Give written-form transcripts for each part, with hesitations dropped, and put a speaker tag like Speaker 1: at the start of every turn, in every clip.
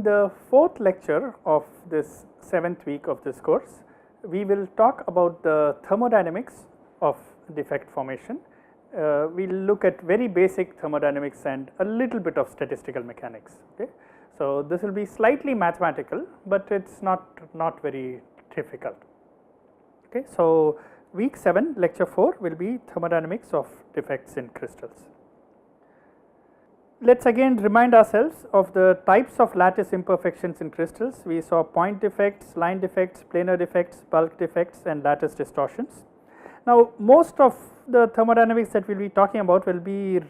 Speaker 1: the fourth lecture of this 7th week of this course, we will talk about the thermodynamics of defect formation. We will look at very basic thermodynamics and a little bit of statistical mechanics. Okay. So, this will be slightly mathematical, but it is not very difficult. Okay. So, week 7 lecture 4 will be thermodynamics of defects in crystals. Let us again remind ourselves of the types of lattice imperfections in crystals. We saw point defects, line defects, planar defects, bulk defects and lattice distortions. Now, most of the thermodynamics that we will be talking about will be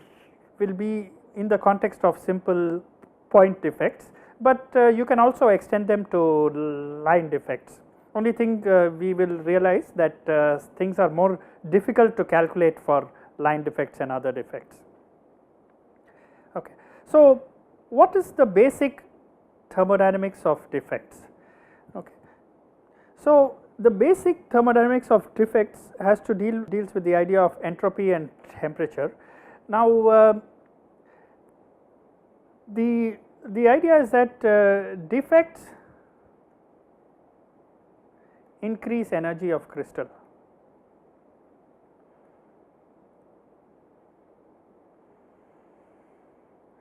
Speaker 1: in the context of simple point defects, but you can also extend them to line defects. Only thing we will realize that things are more difficult to calculate for line defects and other defects. Okay. So, what is the basic thermodynamics of defects? Okay. So, the basic thermodynamics of defects has to deals with the idea of entropy and temperature. Now, the idea is that defects increase energy of crystal.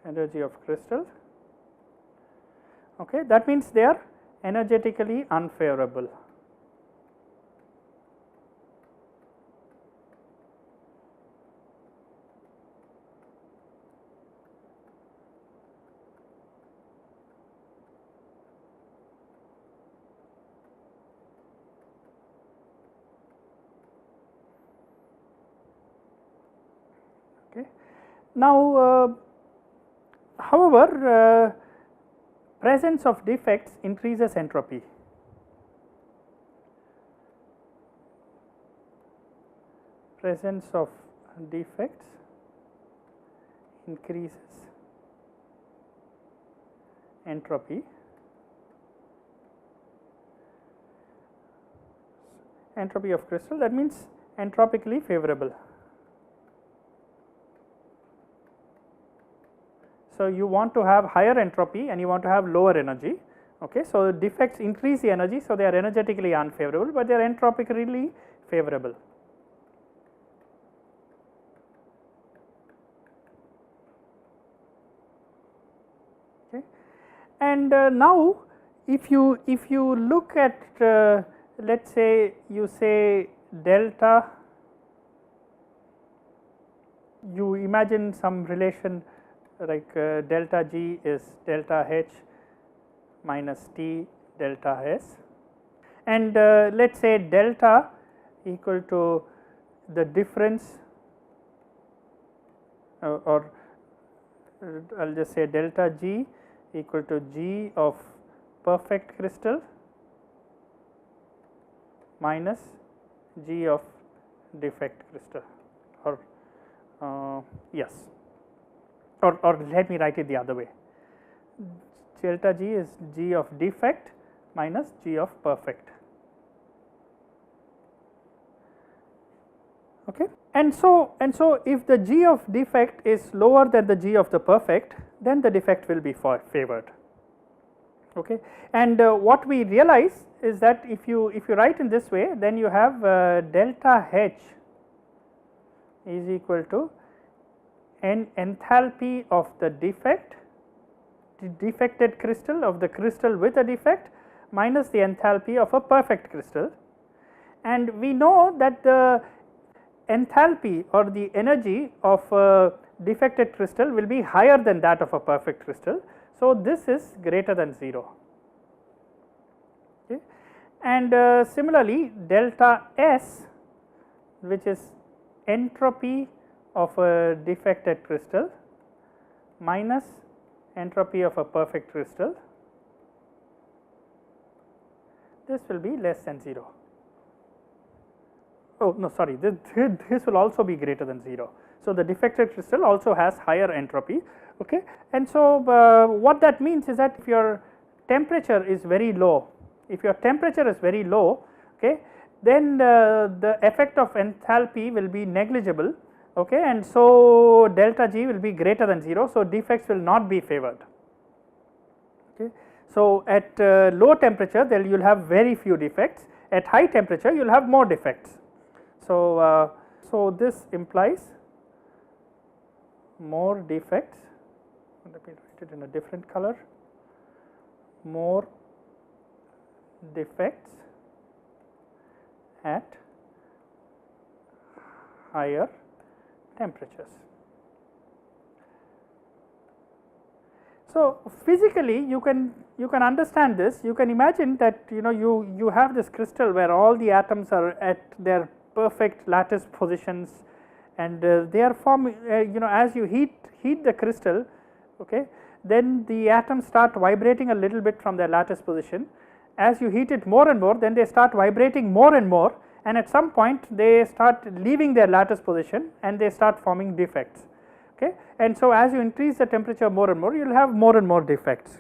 Speaker 1: Energy of crystal. Okay, that means they are energetically unfavorable. Okay. Now, however, presence of defects increases entropy. Presence of defects increases entropy. Entropy of crystal, that means entropically favorable. So, you want to have higher entropy and you want to have lower energy. Okay. So, defects increase the energy, so they are energetically unfavorable, but they are entropically favorable. Okay. And now, if you look at let us say you say delta, you imagine some relation like delta G is delta H minus T delta S, and let us say delta equal to the difference or I will just say delta G equal to G of perfect crystal minus G of defect crystal, or yes. Or let me write it the other way, delta G is G of defect minus G of perfect. Okay. And so if the G of defect is lower than the G of the perfect, then the defect will be favored. Okay. And what we realize is that if you write in this way, then you have delta H is equal to enthalpy of the defected crystal of the crystal with a defect minus the enthalpy of a perfect crystal, and we know that the enthalpy or the energy of a defected crystal will be higher than that of a perfect crystal. So, this is greater than 0. Okay. And similarly, delta S, which is entropy of a defected crystal minus entropy of a perfect crystal, this will be less than 0. Oh no, sorry, this will also be greater than 0. So, the defected crystal also has higher entropy. Okay. And so, what that means is that if your temperature is very low, okay, then the effect of enthalpy will be negligible. Okay, and so delta G will be greater than 0. So, defects will not be favored. Okay. So, at low temperature you will have very few defects, at high temperature you will have more defects. So, so this implies more defects. Let me write it in a different color, more defects at higher temperatures. So, physically you can understand this. You can imagine that you have this crystal where all the atoms are at their perfect lattice positions, and they are forming as you heat the crystal, okay, then the atoms start vibrating a little bit from their lattice position. As you heat it more and more, then they start vibrating more and more, and at some point they start leaving their lattice position and they start forming defects. Okay. And so, as you increase the temperature more and more, you will have more and more defects.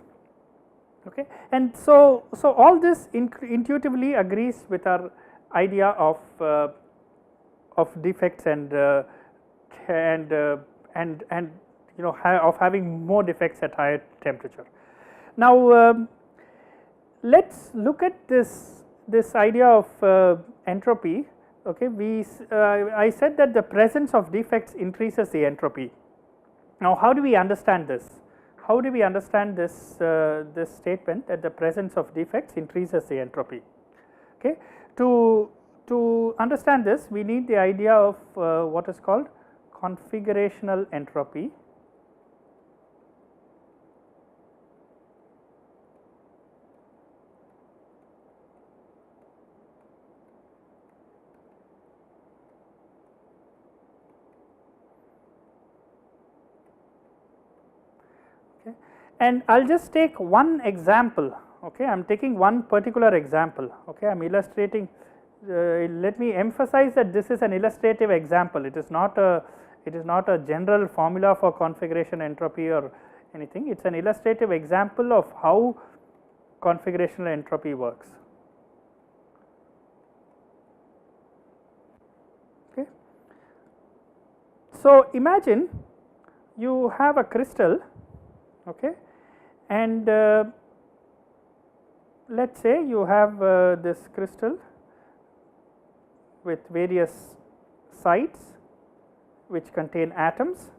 Speaker 1: Okay. And so all this intuitively agrees with our idea of defects and of having more defects at higher temperature. Now, let us look at this idea of entropy. Okay. I said that the presence of defects increases the entropy. Now, how do we understand this? How do we understand this statement that the presence of defects increases the entropy? Okay. To understand this, we need the idea of what is called configurational entropy. And I will just take one example. Okay, I am taking one particular example. Okay, I am illustrating. Let me emphasize that this is an illustrative example. It is not a general formula for configuration entropy or anything. It is an illustrative example of how configurational entropy works. Okay. So, imagine you have a crystal. Okay. And let us say you have this crystal with various sites which contain atoms.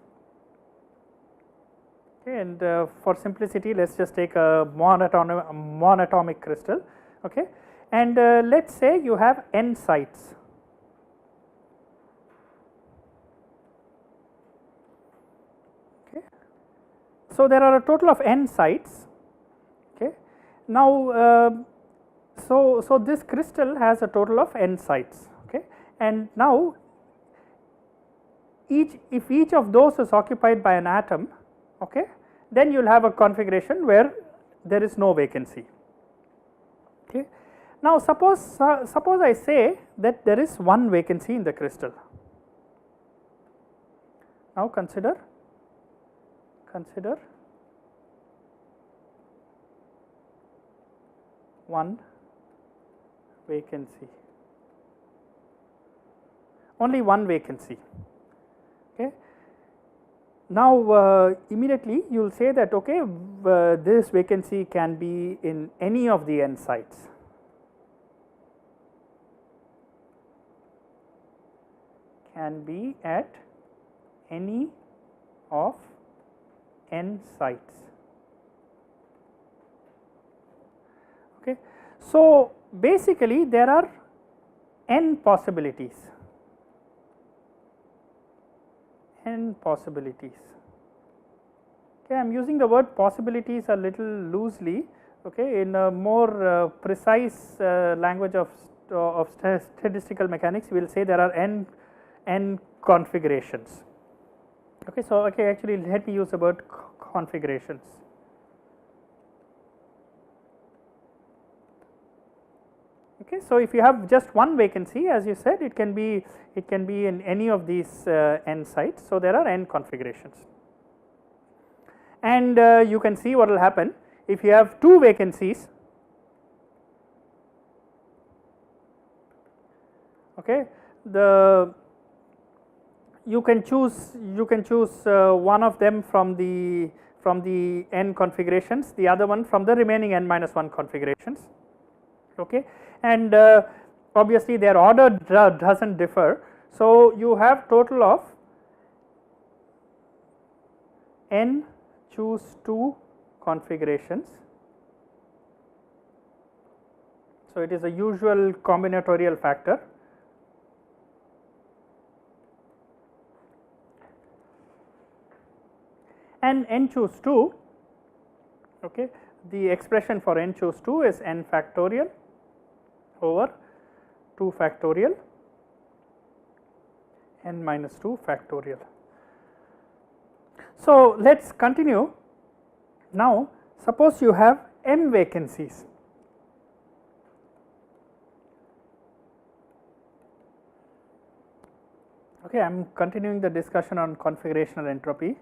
Speaker 1: Okay. And for simplicity, let us just take a monatomic crystal. Okay. And let us say you have n sites. So, there are a total of n sites. Okay. Now, so this crystal has a total of n sites. Okay. And now, if each of those is occupied by an atom, okay, then you will have a configuration where there is no vacancy. Okay. Now, suppose I say that there is one vacancy in the crystal. Now, consider one vacancy, only one vacancy. Okay. Now, immediately you will say that okay, this vacancy can be in any of the n sites. Can be at any of n sites. Okay. So, basically there are n possibilities. Okay, I am using the word possibilities a little loosely. Okay, in a more precise language of statistical mechanics, we will say there are n configurations. Okay, so actually let me use the word configurations. Okay, so if you have just one vacancy, as you said, it can be in any of these n sites. So there are n configurations, and you can see what will happen if you have two vacancies. Okay, you can choose one of them from from the n configurations, the other one from the remaining n minus 1 configurations, okay. And obviously their order does not differ. So, you have total of n choose 2 configurations. So, it is a usual combinatorial factor. And n choose 2, okay, the expression for n choose 2 is n factorial over 2 factorial n minus 2 factorial. So, let us continue. Now, suppose you have m vacancies. Okay, I am continuing the discussion on configurational entropy.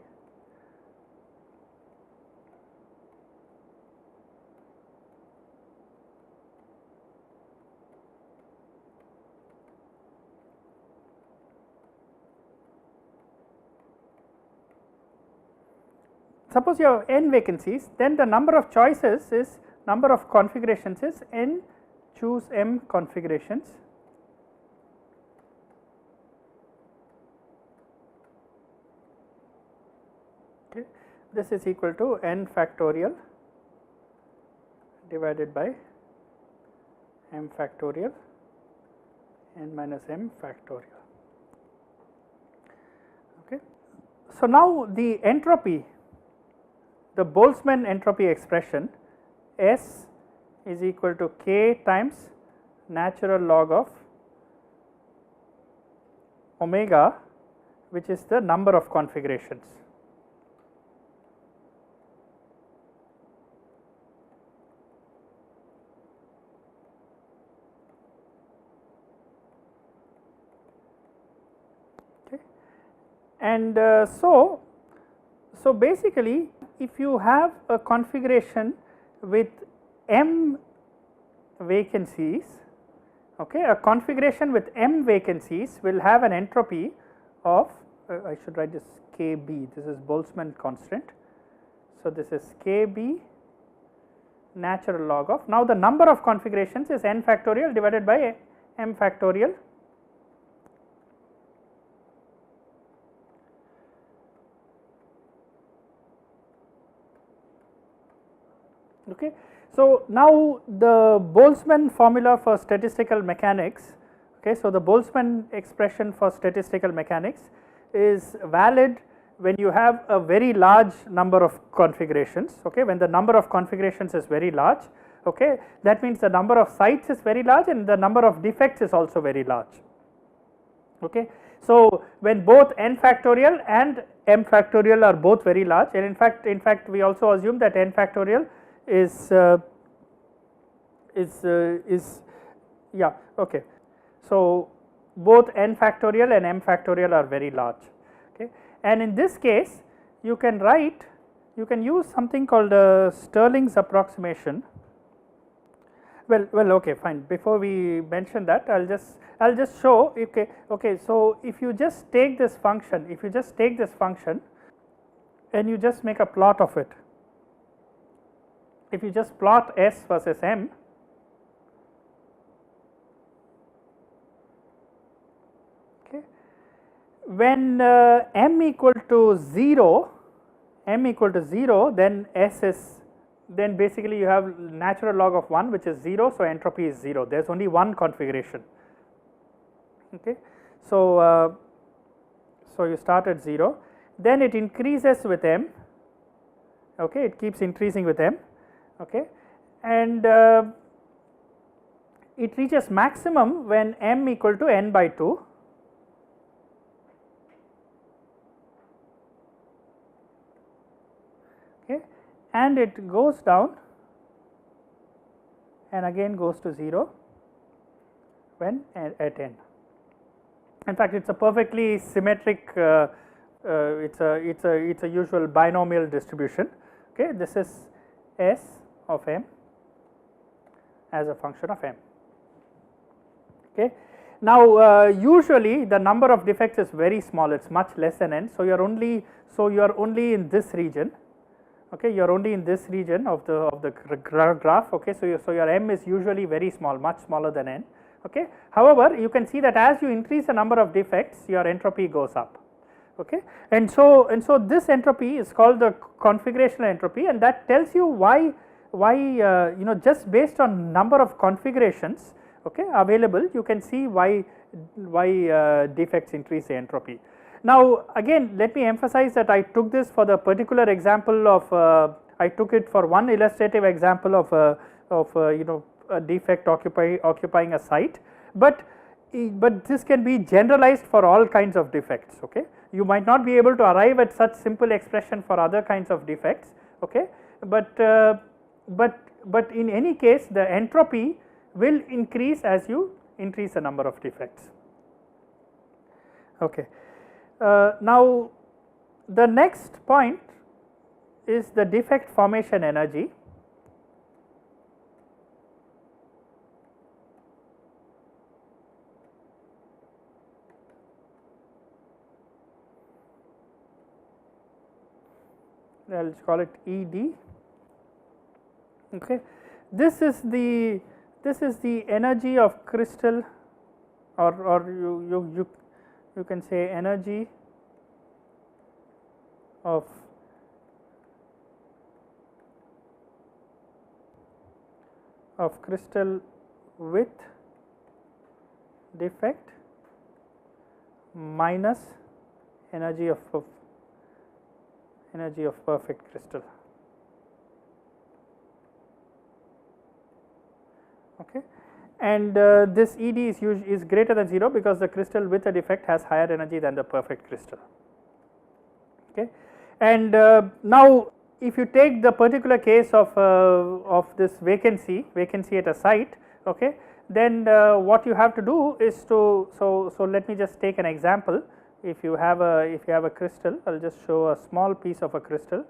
Speaker 1: Suppose you have n vacancies, then the number of choices is number of configurations is n choose m configurations. Okay. This is equal to n factorial divided by m factorial n minus m factorial. Okay. So, now the entropy, the Boltzmann entropy expression S is equal to k times natural log of omega, which is the number of configurations. Okay. And so basically, if you have a configuration with m vacancies, okay, a configuration with m vacancies will have an entropy of I should write this Kb, this is Boltzmann constant. So, this is Kb natural log of, now the number of configurations is n factorial divided by m factorial. Okay. So, now the Boltzmann formula for statistical mechanics, okay, so the Boltzmann expression for statistical mechanics is valid when you have a very large number of configurations, okay, when the number of configurations is very large, okay, that means the number of sites is very large and the number of defects is also very large. Okay. So, when both n factorial and m factorial are both very large, and in fact we also assume that n factorial is yeah, okay. So, both n factorial and m factorial are very large, okay. And in this case you can use something called Stirling's approximation. Well, okay, fine. Before we mention that, I'll just show. Okay. So, if you just take this function, and you just make a plot of it, if you just plot S versus M, okay, when m equal to 0, then S is, then basically you have natural log of 1, which is 0. So, entropy is 0, there is only one configuration. Okay. So, you start at 0, then it increases with m, okay, it keeps increasing with m. Okay, and it reaches maximum when m equal to n by 2. Okay, and it goes down and again goes to 0 when at n. In fact, it is a perfectly symmetric. It's a usual binomial distribution. Okay, this is S of m as a function of m. Okay. Now, usually the number of defects is very small, it is much less than n. So, you are only in this region. okay, you are only in this region of the graph, okay. So your m is usually very small, much smaller than n, okay. However, you can see that as you increase the number of defects, your entropy goes up, okay. And so this entropy is called the configurational entropy, and that tells you why you know, just based on number of configurations, okay, available, you can see why defects increase the entropy. Now again, let me emphasize that I took this for the particular example of I took it for one illustrative example of you know, a defect occupying a site, but this can be generalized for all kinds of defects, okay. You might not be able to arrive at such simple expression for other kinds of defects, okay, but in any case the entropy will increase as you increase the number of defects, okay. Now the next point is the defect formation energy. I will call it ED, okay. This is the energy of crystal, or you can say energy of crystal with defect minus energy of perfect crystal, okay. And this ED is greater than 0 because the crystal with a defect has higher energy than the perfect crystal, okay. And now if you take the particular case of this vacancy at a site, okay, then what you have to do is to, so let me just take an example. If you have a crystal, I will just show a small piece of a crystal.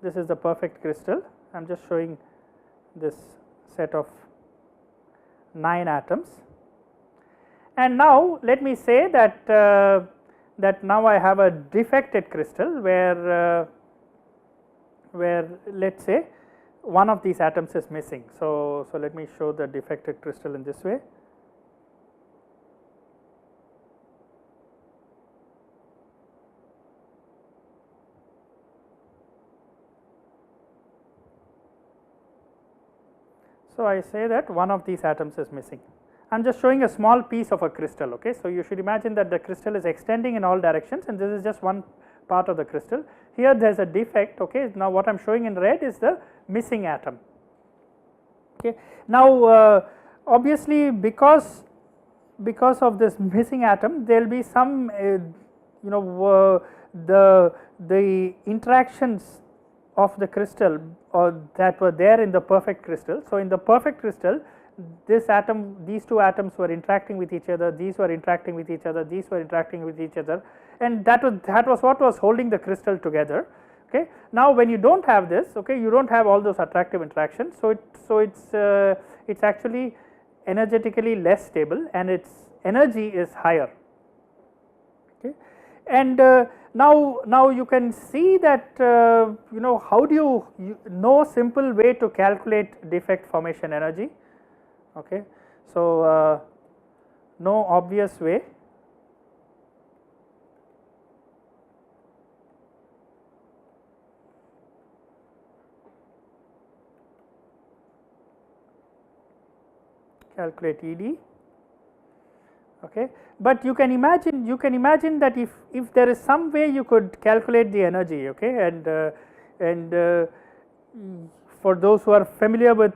Speaker 1: This is the perfect crystal. I am just showing this set of 9 atoms, and now let me say that that now I have a defected crystal where let us say one of these atoms is missing. So let me show the defected crystal in this way. So I say that one of these atoms is missing. I am just showing a small piece of a crystal, okay. So you should imagine that the crystal is extending in all directions, and this is just one part of the crystal. Here there is a defect, okay. Now what I am showing in red is the missing atom, okay. Now obviously because of this missing atom, there will be some you know, the interactions of the crystal that were there in the perfect crystal. So in the perfect crystal, these two atoms were interacting with each other, these were interacting with each other, these were interacting with each other, and that was what was holding the crystal together, okay. Now when you don't have this, okay, you don't have all those attractive interactions, so it's actually energetically less stable and its energy is higher, okay. And now you can see that you know, how do you no simple way to calculate defect formation energy, okay. So no obvious way. Calculate ED, okay. But you can imagine that if there is some way you could calculate the energy, okay, and for those who are familiar with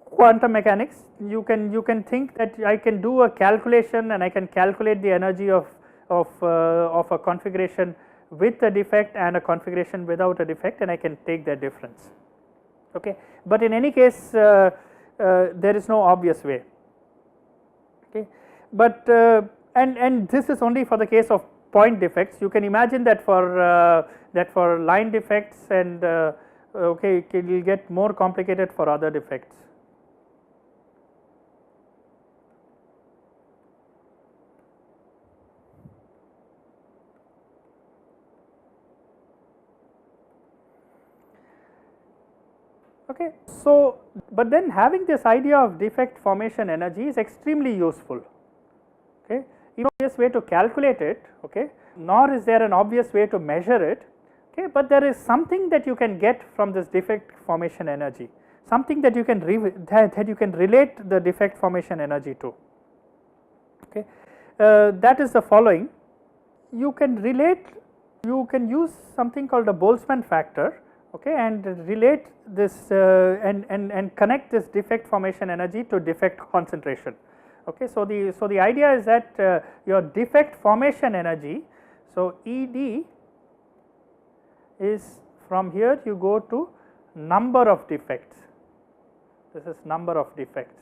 Speaker 1: quantum mechanics, you can think that I can do a calculation and I can calculate the energy of a configuration with a defect and a configuration without a defect, and I can take their difference, okay. But in any case there is no obvious way, okay. But and this is only for the case of point defects. You can imagine that for line defects and okay, it will get more complicated for other defects. Okay. So, but then having this idea of defect formation energy is extremely useful. Okay. No obvious way to calculate it, okay, nor is there an obvious way to measure it, okay, but there is something that you can get from this defect formation energy, something that you can that you can relate the defect formation energy to. Okay. That is the following. You can relate, you can use something called a Boltzmann factor, okay, and relate this and connect this defect formation energy to defect concentration. Okay. So, the idea is that your defect formation energy, so ED is from here you go to number of defects, this is number of defects.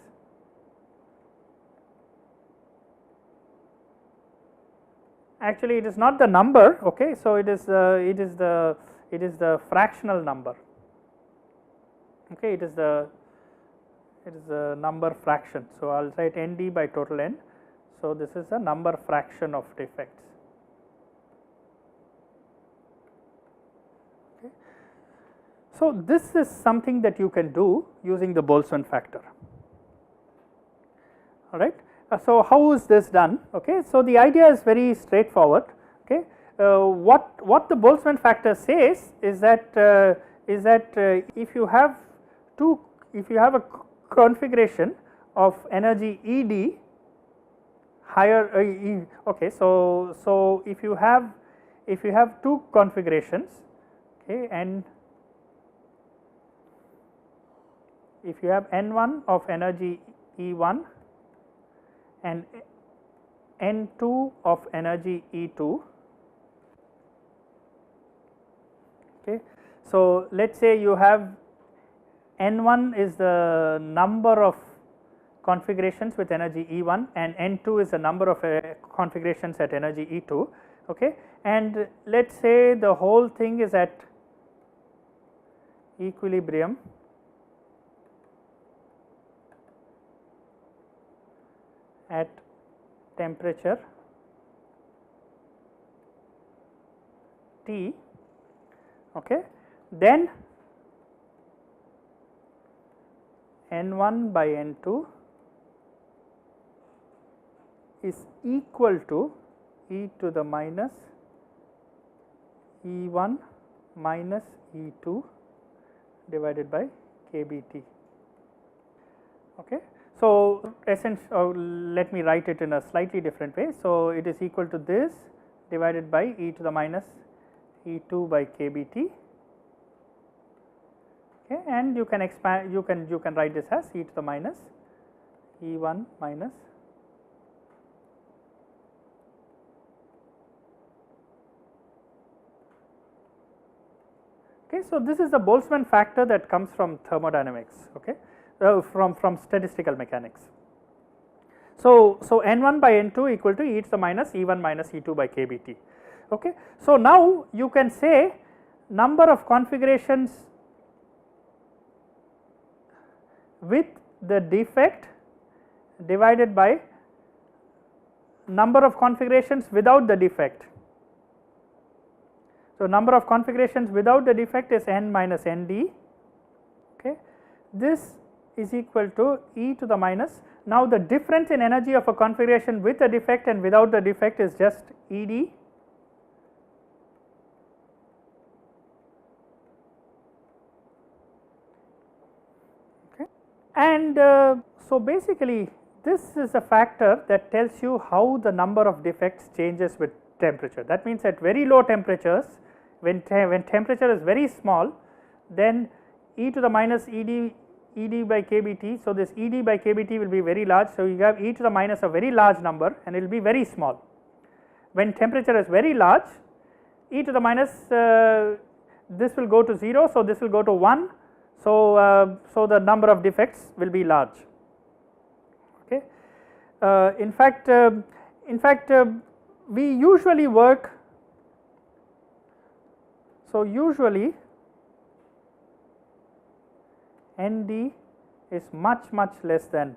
Speaker 1: Actually it is not the number, okay, so it is the fractional number, okay, it is the number fraction. So, I will write ND by total N. So, this is the number fraction of defects. Okay. So, this is something that you can do using the Boltzmann factor, all right. So, how is this done? Okay. So, the idea is very straightforward. Okay. What the Boltzmann factor says is that if you have a configuration of energy ED higher okay, so if you have two configurations, okay, and if you have N1 of energy E1 and N2 of energy E2, okay. So, let us say you have N1 is the number of configurations with energy E1 and N2 is the number of configurations at energy E2, okay, and let us say the whole thing is at equilibrium at temperature T, okay, then N1 by N2 is equal to e to the minus E1 minus E2 divided by KBT. Okay. So, let me write it in a slightly different way. So, it is equal to this divided by e to the minus E2 by KBT. Okay, and you can expand, you can write this as e to the minus E1 minus okay. So, this is the Boltzmann factor that comes from thermodynamics, okay, from statistical mechanics. So, N1 by N2 equal to e to the minus E1 minus E2 by KBT. Okay. So, now you can say number of configurations with the defect divided by number of configurations without the defect. So, number of configurations without the defect is N minus ND, okay. This is equal to e to the minus, now the difference in energy of a configuration with a defect and without the defect is just ED and so basically this is a factor that tells you how the number of defects changes with temperature. That means at very low temperatures, when temperature is very small, then e to the minus ED by KBT. So, this ED by KBT will be very large. So, you have e to the minus a very large number and it will be very small. When temperature is very large, e to the minus this will go to 0. So, this will go to 1. So, so the number of defects will be large. Okay. In fact, we usually work. So, usually ND is much less than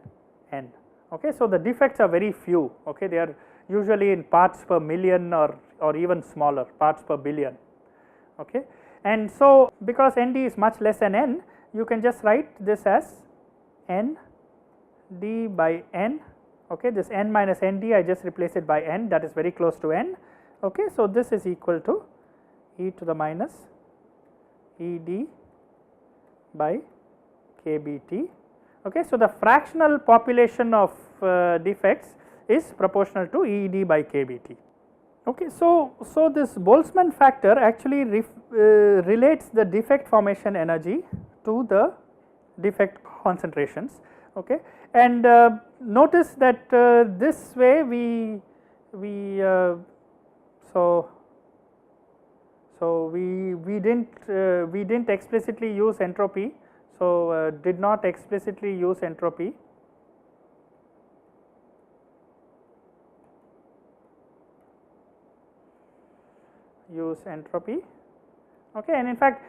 Speaker 1: N. Okay. So, the defects are very few. Okay. They are usually in parts per million or even smaller, parts per billion. Okay. And so, because ND is much less than N, you can just write this as n d by n. Okay, this n minus n d, I just replace it by n, that is very close to n. Okay, so this is equal to e to the minus e d by k b t. Okay, so the fractional population of defects is proportional to e d by k b t. Okay, so this Boltzmann factor actually relates the defect formation energy to the defect concentrations. Okay, and notice that this way we didn't explicitly use entropy. So did not explicitly use entropy. Use entropy. Okay, and in fact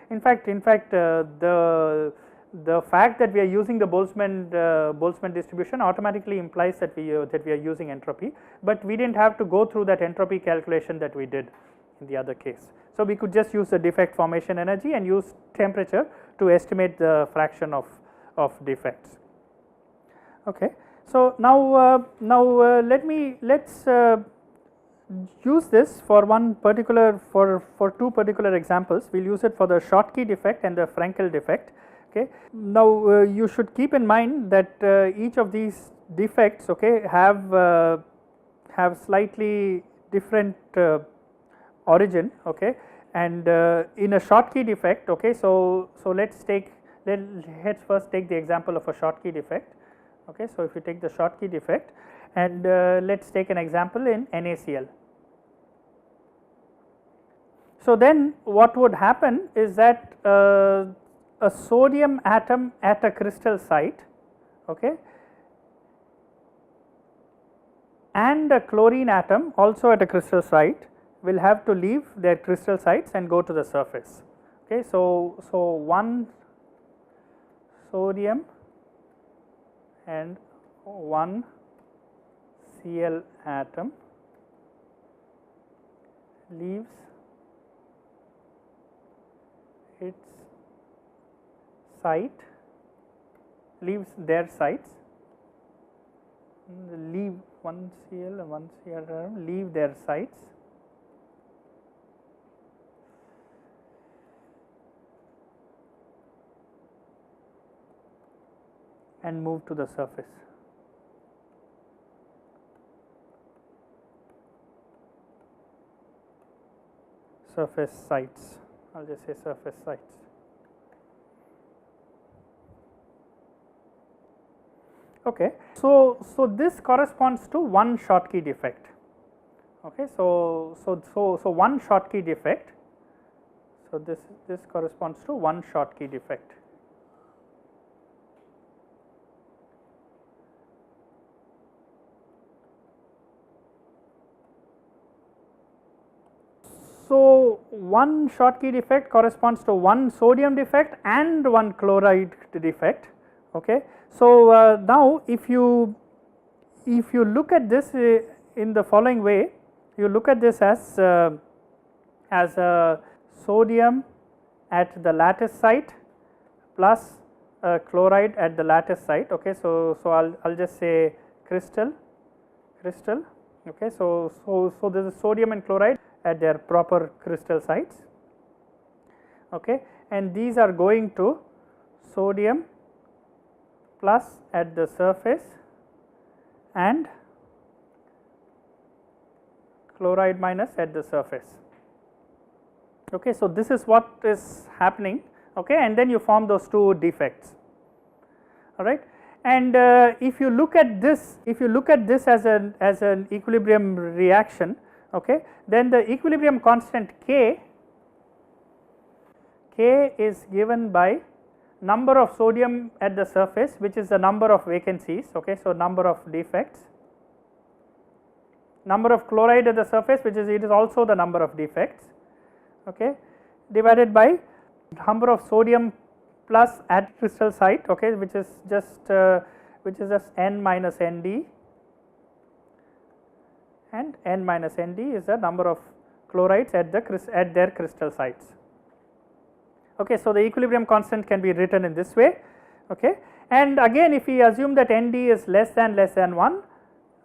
Speaker 1: the fact that we are using the Boltzmann distribution automatically implies that we are using entropy, but we didn't have to go through that entropy calculation that we did in the other case. So we could just use the defect formation energy and use temperature to estimate the fraction of defects. Okay, so now let's use this for one particular for two particular examples. We will use it for the Schottky defect and the Frenkel defect. Okay. Now you should keep in mind that each of these defects, okay, have slightly different origin. Okay, and in a Schottky defect, okay, so let's first take the example of a Schottky defect. Okay, so if you take the Schottky defect and let's take an example in NaCl. So then what would happen is that a sodium atom at a crystal site, okay, and a chlorine atom also at a crystal site will have to leave their crystal sites and go to the surface. Okay, so one sodium and one Cl atom leaves its site, leaves their sites, leave one Cl and one Cl atom leave their sites and move to the surface. Surface sites, I will just say surface sites. Okay, so this corresponds to one Schottky defect. Okay, so one Schottky defect. So this corresponds to one Schottky defect. So one Schottky defect corresponds to one sodium defect and one chloride defect. Okay, so now if you look at this in the following way, you look at this as a sodium at the lattice site plus chloride at the lattice site. Okay, so I'll just say crystal. Okay, so there is sodium and chloride at their proper crystal sites. Okay, and these are going to sodium plus at the surface and chloride minus at the surface. Okay, so this is what is happening. Okay, and then you form those two defects. All right, and if you look at this as an equilibrium reaction, okay, then the equilibrium constant K is given by number of sodium at the surface, which is the number of vacancies. Okay, so number of defects, number of chloride at the surface, which is it is also the number of defects, okay, divided by number of sodium plus at crystal site, okay, which is just n minus nd, and n minus nd is the number of chlorides at their crystal sites. Okay, so the equilibrium constant can be written in this way. Okay, and again if we assume that Nd is less than 1,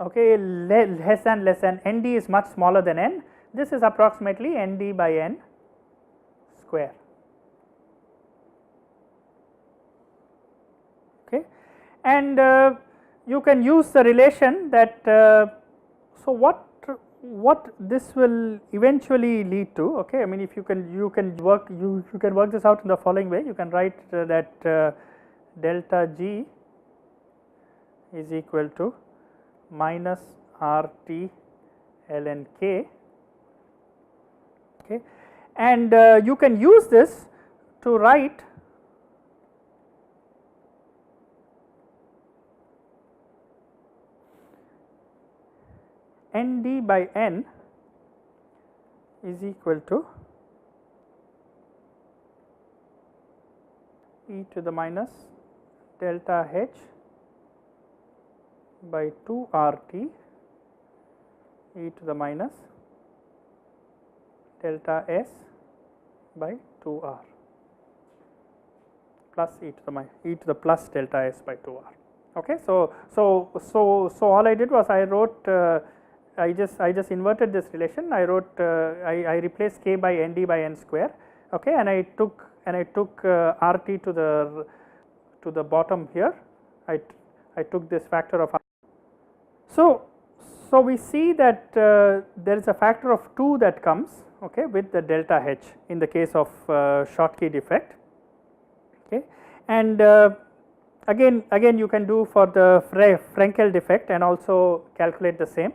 Speaker 1: okay, less than Nd is much smaller than n, this is approximately Nd by n square. Okay, and you can use the relation that so what this will eventually lead to. Okay, I mean if you can work this out in the following way. You can write that delta G is equal to minus RT ln K. Okay, and you can use this to write Nd by n is equal to e to the minus delta H by 2 RT e to the minus delta S by 2 R plus e to the plus delta S by 2 R. Okay, so all I did was I wrote I just inverted this relation. I wrote I replaced K by Nd by n square. Okay, and I took RT to the bottom here. I took this factor of R. So we see that there is a factor of 2 that comes, okay, with the delta H in the case of Schottky defect. Okay, and again you can do for the Frenkel defect and also calculate the same.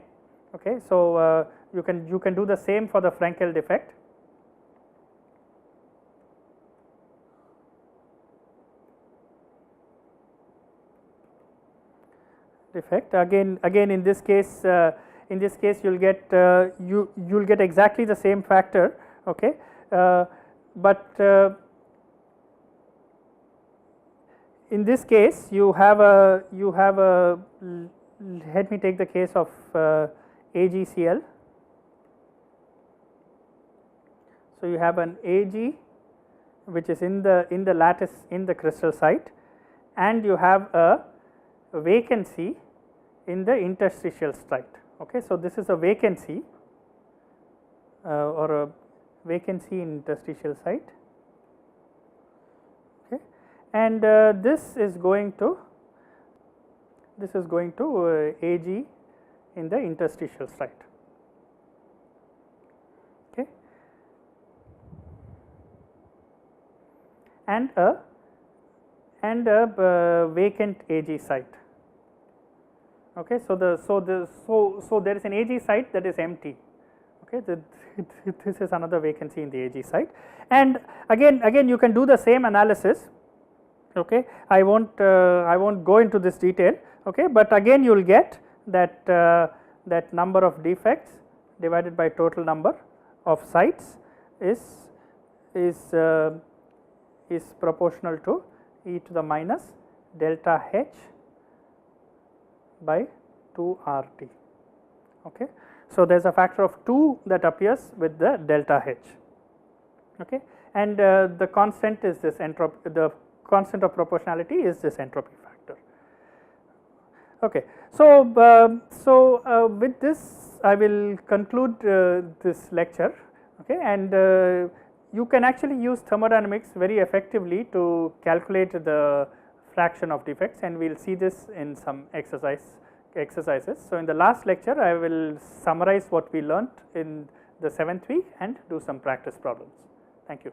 Speaker 1: Okay, so you can do the same for the Frenkel defect. Again in this case you'll get you'll get exactly the same factor. Okay, but in this case you have a let me take the case of AgCl. So you have an Ag which is in the lattice in the crystal site, and you have a vacancy in the interstitial site. Okay, so this is a vacancy or a vacancy in interstitial site. Okay, and this is going to Ag in the interstitial site. Okay, and a vacant Ag site. Okay, so there is an Ag site that is empty. Okay, this is another vacancy in the Ag site, and again you can do the same analysis. Okay, I won't go into this detail. Okay, but again you will get that that number of defects divided by total number of sites is proportional to e to the minus delta H by 2 RT. Okay, so there is a factor of 2 that appears with the delta H. Okay, and the constant is this entropy. The constant of proportionality is this entropy factor. Okay, so with this I will conclude this lecture. Okay, and you can actually use thermodynamics very effectively to calculate the fraction of defects, and we will see this in some exercises. So in the last lecture I will summarize what we learnt in the 7th week and do some practice problems. Thank you.